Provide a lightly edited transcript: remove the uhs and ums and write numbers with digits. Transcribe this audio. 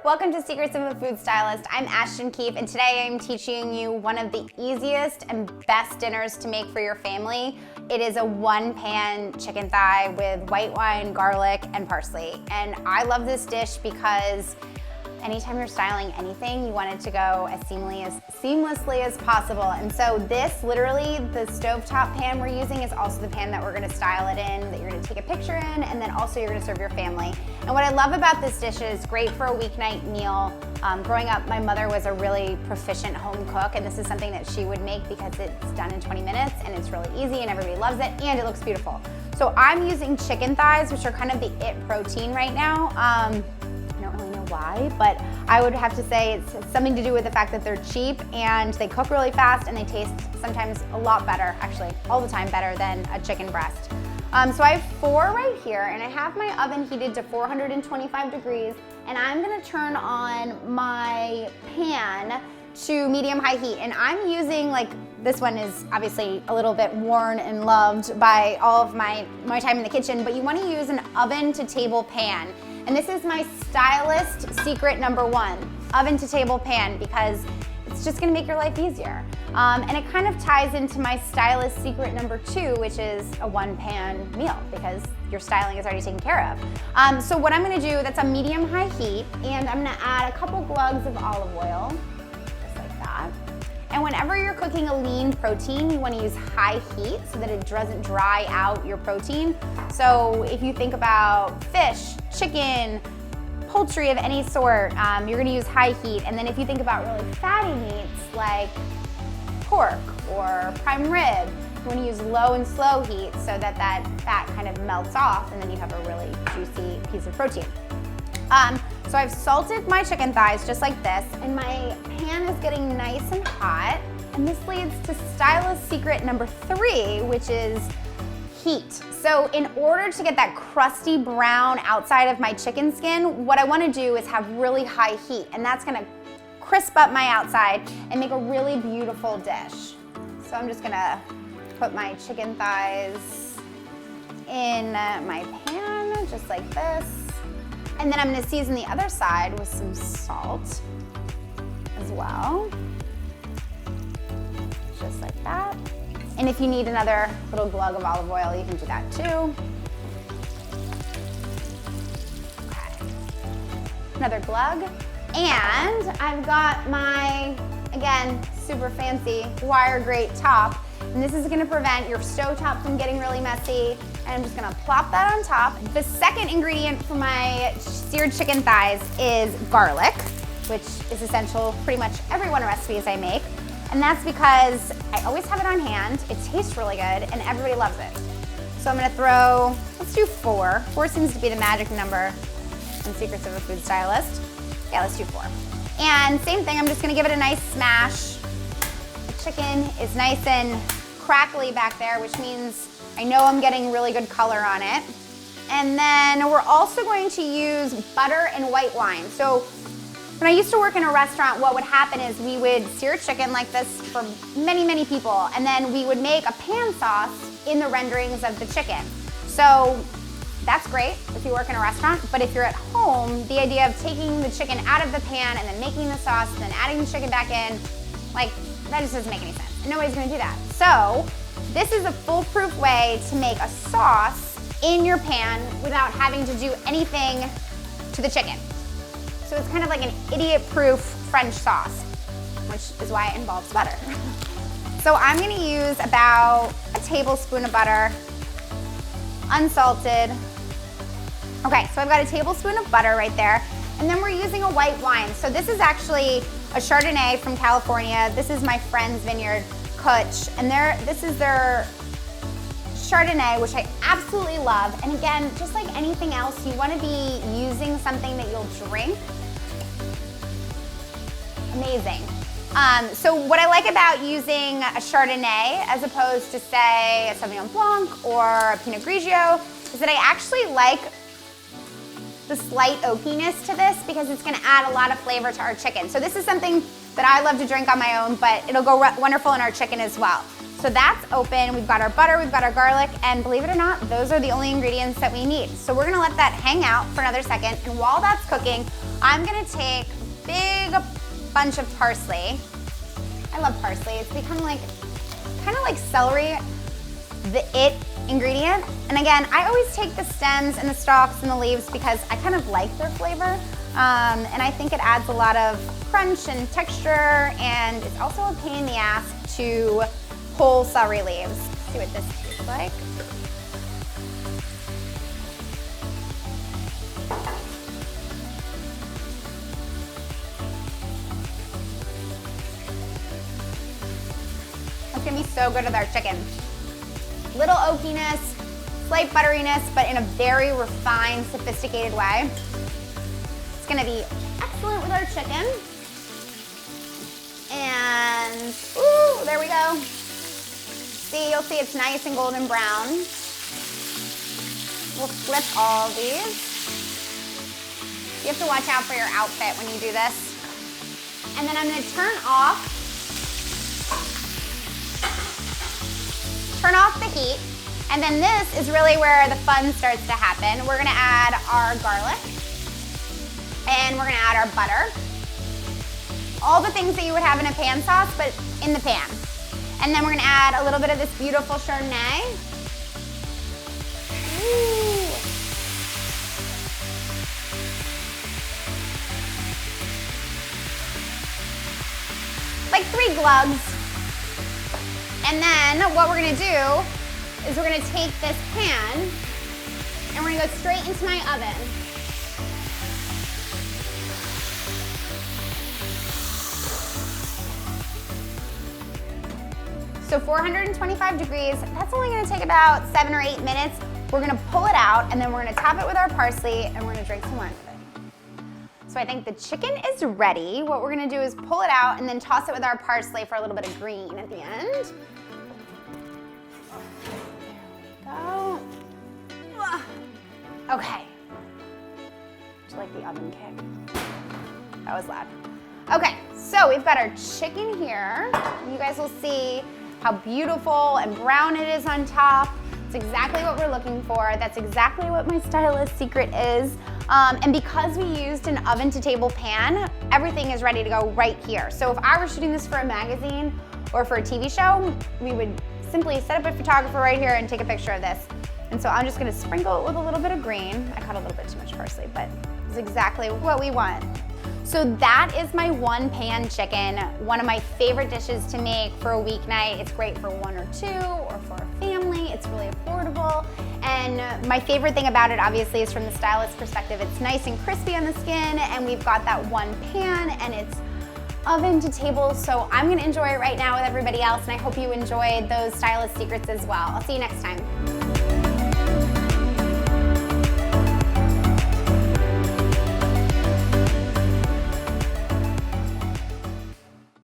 Welcome to Secrets of a Food Stylist. I'm Ashton Keefe, and today I'm teaching you one of the easiest and best dinners to make for your family. It is a one-pan chicken thigh with white wine, garlic, and parsley. And I love this dish because anytime you're styling anything, you want it to go as seamlessly as possible. And so this, literally, the stovetop pan we're using is also the pan that we're gonna style it in, that you're gonna take a picture in, and then also you're gonna serve your family. And what I love about this dish is great for a weeknight meal. Growing up, my mother was a really proficient home cook, and this is something that she would make because it's done in 20 minutes, and it's really easy, and everybody loves it, and it looks beautiful. So I'm using chicken thighs, which are kind of the it protein right now. I don't really know why, but I would have to say it's something to do with the fact that they're cheap and they cook really fast and they taste sometimes a lot better, actually all the time better than a chicken breast. So I have 4 right here, and I have my oven heated to 425 degrees, and I'm gonna turn on my pan to medium-high heat. And I'm using, like, this one is obviously a little bit worn and loved by all of my time in the kitchen, but you wanna use an oven to table pan. And this is my stylist secret #1, oven to table pan, because it's just gonna make your life easier. And it kind of ties into my stylist secret #2, which is a one-pan meal, because your styling is already taken care of. So what I'm gonna do, that's on medium-high heat, and I'm gonna add a couple glugs of olive oil, just like that. And whenever you're cooking a lean protein, you wanna use high heat so that it doesn't dry out your protein. So if you think about fish, chicken, poultry of any sort, you're gonna use high heat. And then if you think about really fatty meats like pork or prime rib, you wanna use low and slow heat so that that fat kind of melts off, and then you have a really juicy piece of protein. So I've salted my chicken thighs just like this, and my pan is getting nice and hot. And this leads to stylist secret #3, which is heat. So in order to get that crusty brown outside of my chicken skin, what I wanna do is have really high heat, and that's gonna crisp up my outside and make a really beautiful dish. So I'm just gonna put my chicken thighs in my pan, just like this. And then I'm gonna season the other side with some salt as well, just like that. And if you need another little glug of olive oil, you can do that too. Okay, another glug. And I've got my, again, super fancy wire grate top. And this is gonna prevent your stovetop from getting really messy. And I'm just gonna plop that on top. The second ingredient for my seared chicken thighs is garlic, which is essential for pretty much every one of the recipes I make. And that's because I always have it on hand, it tastes really good, and everybody loves it. So I'm gonna throw, let's do 4. 4 seems to be the magic number in Secrets of a Food Stylist. Yeah, let's do 4. And same thing, I'm just gonna give it a nice smash. The chicken is nice and crackly back there, which means I know I'm getting really good color on it. And then we're also going to use butter and white wine. So when I used to work in a restaurant, what would happen is we would sear chicken like this for many, many people, and then we would make a pan sauce in the renderings of the chicken. So that's great if you work in a restaurant, but if you're at home, the idea of taking the chicken out of the pan and then making the sauce and then adding the chicken back in, like, that just doesn't make any sense. And nobody's gonna do that. So this is a foolproof way to make a sauce in your pan without having to do anything to the chicken. So it's kind of like an idiot-proof French sauce, which is why it involves butter. So I'm gonna use about a tablespoon of butter, unsalted. Okay, so I've got a tablespoon of butter right there, and then we're using a white wine. So this is actually a Chardonnay from California. This is my friend's vineyard, Kutch, and this is their Chardonnay, which I absolutely love. And again, just like anything else, you want to be using something that you'll drink. Amazing. So what I like about using a Chardonnay as opposed to, say, a Sauvignon Blanc or a Pinot Grigio is that I actually like the slight oakiness to this, because it's gonna add a lot of flavor to our chicken. So this is something that I love to drink on my own, but it'll go wonderful in our chicken as well. So that's open, we've got our butter, we've got our garlic, and believe it or not, those are the only ingredients that we need. So we're gonna let that hang out for another second, and while that's cooking, I'm gonna take a big bunch of parsley. I love parsley. It's become like, kind of like celery, the it ingredient. And again, I always take the stems and the stalks and the leaves because I kind of like their flavor. And I think it adds a lot of crunch and texture, and it's also a pain in the ass to whole celery leaves. Let's see what this tastes like. It's gonna be so good with our chicken. Little oakiness, slight butteriness, but in a very refined, sophisticated way. It's gonna be excellent with our chicken. And, ooh, there we go. See, you'll see it's nice and golden brown. We'll flip all of these. You have to watch out for your outfit when you do this. And then I'm gonna turn off the heat. And then this is really where the fun starts to happen. We're gonna add our garlic, and we're gonna add our butter. All the things that you would have in a pan sauce, but in the pan. And then we're gonna add a little bit of this beautiful Chardonnay. Ooh. Like 3 glugs. And then what we're gonna do is we're gonna take this pan and we're gonna go straight into my oven. So 425 degrees, that's only gonna take about 7 or 8 minutes. We're gonna pull it out, and then we're gonna top it with our parsley, and we're gonna drink some wine with it. So I think the chicken is ready. What we're gonna do is pull it out and then toss it with our parsley for a little bit of green at the end. There we go. Okay. Do you like the oven kick? That was loud. Okay, so we've got our chicken here. You guys will see how beautiful and brown it is on top. It's exactly what we're looking for. That's exactly what my stylist secret is. And because we used an oven to table pan, everything is ready to go right here. So if I were shooting this for a magazine or for a TV show, we would simply set up a photographer right here and take a picture of this. And so I'm just gonna sprinkle it with a little bit of green. I caught a little bit too much parsley, but it's exactly what we want. So that is my one pan chicken, one of my favorite dishes to make for a weeknight. It's great for 1 or 2 or for a family. It's really affordable. And my favorite thing about it obviously is from the stylist perspective. It's nice and crispy on the skin, and we've got that one pan, and it's oven to table. So I'm gonna enjoy it right now with everybody else, and I hope you enjoyed those stylist secrets as well. I'll see you next time.